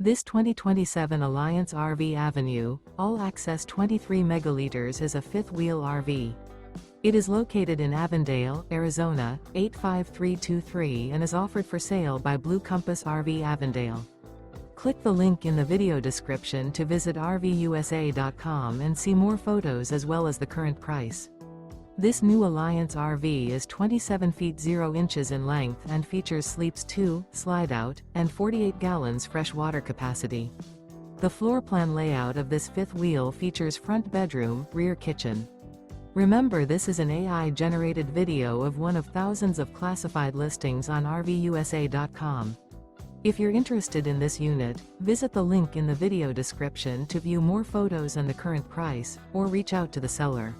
This 2027 Alliance RV Avenue, all-access 23 megaliters is a fifth-wheel RV. It is located in Avondale, Arizona, 85323 and is offered for sale by Blue Compass RV Avondale. Click the link in the video description to visit RVUSA.com and see more photos as well as the current price. This new Alliance RV is 27 feet 0 inches in length and features sleeps 2, slide-out, and 48 gallons fresh water capacity. The floor plan layout of this fifth wheel features front bedroom, rear kitchen. Remember, this is an AI-generated video of one of thousands of classified listings on RVUSA.com. If you're interested in this unit, visit the link in the video description to view more photos and the current price, or reach out to the seller.